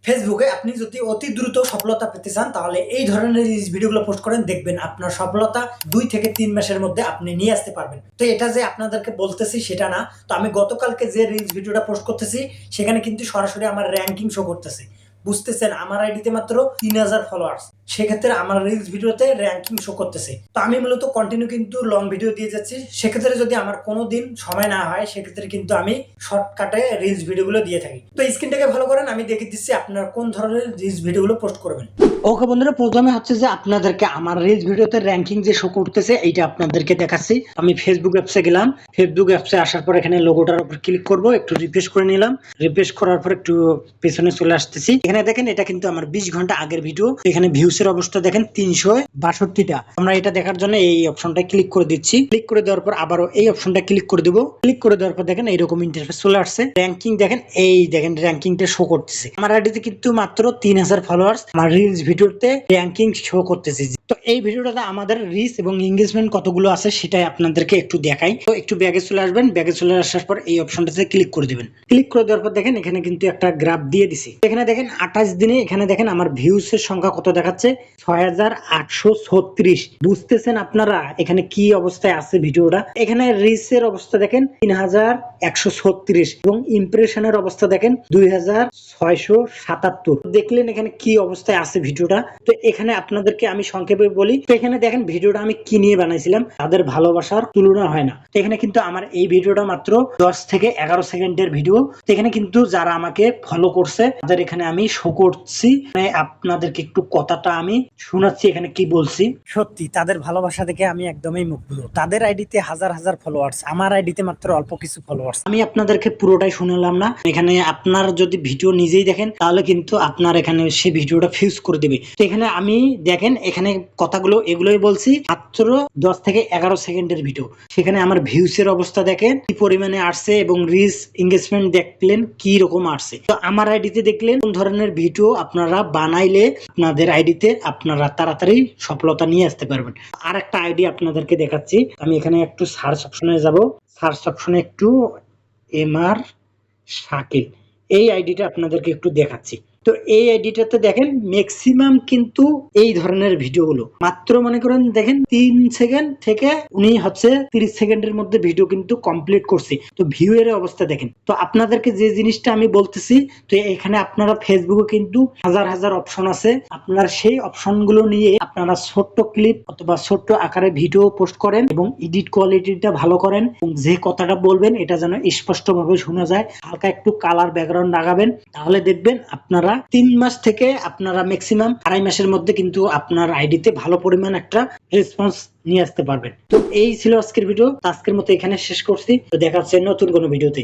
ফেসবুকে আপনি যদি অতি দ্রুত সফলতা পেতে চান তাহলে এই ধরনের রিলস ভিডিওগুলো পোস্ট করেন, দেখবেন আপনার সফলতা 2 থেকে 3 মাসের মধ্যে আপনি নিয়ে আসতে পারবেন। তো এটা যে আপনাদেরকে বলতেছি সেটা না, তো আমি গতকালকে যে রিলস ভিডিওটা পোস্ট করতেছি সেখানে কিন্তু সরাসরি আমার র্যাঙ্কিং শো করতেছে। বুঝতেছেন, আমার আইডিতে মাত্র 3000 ফলোয়ার্স, সেক্ষেত্রে আমার রিলস ভিডিওতে র্যাঙ্কিং শো করতেছে। তো আমি মূলত কন্টিনিউ কিন্তু লং ভিডিও দিয়ে যাচ্ছি, সেক্ষেত্রে যদি আমার কোনো দিন সময় না হয় সেক্ষেত্রে কিন্তু আমি শর্টকাটে রিলস ভিডিওগুলো দিয়ে থাকি। তো স্ক্রিনটাকে ফলো করেন, আমি দেখে দিচ্ছি আপনার কোন ধরনের রিলস ভিডিওগুলো পোস্ট করবেন। ওকে বন্ধুরা, প্রথমে হচ্ছে যে আপনাদেরকে আমার রিলস ভিডিওতে র্যাঙ্কিং যে শো করতেছে এইটা আপনাদেরকে দেখাচ্ছি। আমি ফেসবুক অ্যাপসে গেলাম, ফেসবুক অ্যাপসে আসার পর এখানে লোগোটার উপর ক্লিক করব, একটু রিফ্রেশ করে নিলাম, রিফ্রেশ করার পর একটু পেছনে চলে আসতেছি। এখানে দেখেন এটা কিন্তু আমার 20 ঘন্টা আগের ভিডিও। এখানে ভিউসের অবস্থা দেখেন 362টা। আমরা এটা দেখার জন্য এই অপশনটা ক্লিক করে দিচ্ছি। ক্লিক করে দেওয়ার পর আবারও এই অপশনটা ক্লিক করে দেব। ক্লিক করে দেওয়ার পর দেখেন এইরকম ইন্টারফেস চলে আসছে। র্যাঙ্কিং দেখেন, এই দেখেন র্যাঙ্কিংটা শো করতেছে। আমার আইডিতে কিন্তু মাত্র 3000 ফলোয়ার্স, আমার রিলস ভিডিওতে র্যাঙ্কিং শো করতেছে। তো এই ভিডিওটাতে আমাদের রিচ এবং এঙ্গেজমেন্ট কতগুলো আছে সেটাই আপনাদেরকে একটু দেখাই। তো একটু ব্যাগে চলে আসবেন, ব্যাগে চলে আসার পর এই অপশনটাতে ক্লিক করে দিবেন। ক্লিক করে দেওয়ার পর দেখেন এখানে কিন্তু একটা গ্রাফ দিয়ে দিছি। এখানে দেখেন 28 দিনে এখানে দেখেন আমার ভিউসের সংখ্যা কত দেখাচ্ছে, 6836। বুঝতেছেন আপনারা এখানে কি অবস্থায় আছে ভিডিওটা। এখানে রিচের অবস্থা দেখেন 3136 এবং ইমপ্রেশনের অবস্থা দেখেন 2677। দেখলেন এখানে কি অবস্থায় আছে ভিডিওটা। তো এখানে আপনাদেরকে আমি সংক্ষেপে বলি। তো এখানে দেখেন ভিডিওটা আমি কি নিয়ে বানাইছিলাম, তাদের ভালোবাসার তুলনা হয় না। তো এখানে কিন্তু আমার এই ভিডিওটা মাত্র 10 থেকে 11 সেকেন্ডের ভিডিও। তো এখানে কিন্তু যারা আমাকে ফলো করছে তাদের এখানে আমি শো করছি, মানে আপনাদেরকে একটু কথাটা আমি শোনাচ্ছি এখানে কি বলছি। সত্যি তাদের ভালোবাসা দেখে আমি একদমই মুগ্ধ। তাদের আইডিতে হাজার হাজার ফলোয়ার্স, আমার আইডিতে মাত্র অল্প কিছু ফলোয়ার্স। আমি আপনাদেরকে পুরোটাই শুনলাম না, এখানে আপনার যদি ভিডিও নিজেই দেখেন তাহলে কিন্তু আপনার এখানে সে ভিডিওটা ফিউজ করে দেবে। তো এখানে আমি দেখেন এখানে কথাগুলো এগুলোই বলছি, মাত্র 10 থেকে 11 সেকেন্ডের ভিডিও। সেখানে আমার ভিউসের অবস্থা দেখেন কি পরিমাণে আসছে এবং রিচ এঙ্গেজমেন্ট দেখলেন কি রকম আসছে। তো আমার আইডিতে দেখলেন কোন ধরনের ভিডিও আপনারা বানাইলে আপনাদের আইডিতে আপনারা তাড়াতাড়ি সফলতা নিয়ে আসতে পারবেন। আর একটা আইডি আপনাদেরকে দেখাচ্ছি। আমি এখানে একটু সার্চ অপশনে যাব, সার্চ অপশনে একটু এমআর শাকিল, এই আইডিটা আপনাদেরকে একটু দেখাচ্ছি। তো এই আইডিটাতে দেখেন ম্যাক্সিমাম কিন্তু এই ধরনের ভিডিওগুলো মাত্র মনে করেন দেখেন 3 সেকেন্ড থেকে উনি হচ্ছে 30 সেকেন্ডের মধ্যে ভিডিও কিন্তু কমপ্লিট করছে। তো ভিউ এর অবস্থা দেখেন। তো আপনাদেরকে যে জিনিসটা আমি বলতেছি, তো এখানে আপনারা ফেসবুকে কিন্তু হাজার হাজার অপশন আছে, আপনারা সেই অপশনগুলো নিয়ে আপনারা ছোট্ট ক্লিপ অথবা ছোট্ট আকারে ভিডিও পোস্ট করেন এবং এডিট কোয়ালিটিটা ভালো করেন এবং যে কথাটা বলবেন এটা যেন স্পষ্টভাবে শোনা যায়। হালকা একটু কালার ব্যাকগ্রাউন্ড লাগাবেন, তাহলে দেখবেন আপনারা 3 মাস থেকে আপনারা ম্যাক্সিমাম 2.5 মাসের মধ্যে কিন্তু আপনার আইডিতে ভালো পরিমাণ একটা রেসপন্স নিয়ে আসতে পারবেন। তো এই ছিল আজকের ভিডিও। আজকের মতো এখানে শেষ করছি। তো দেখা হচ্ছে নতুন কোনো ভিডিওতে।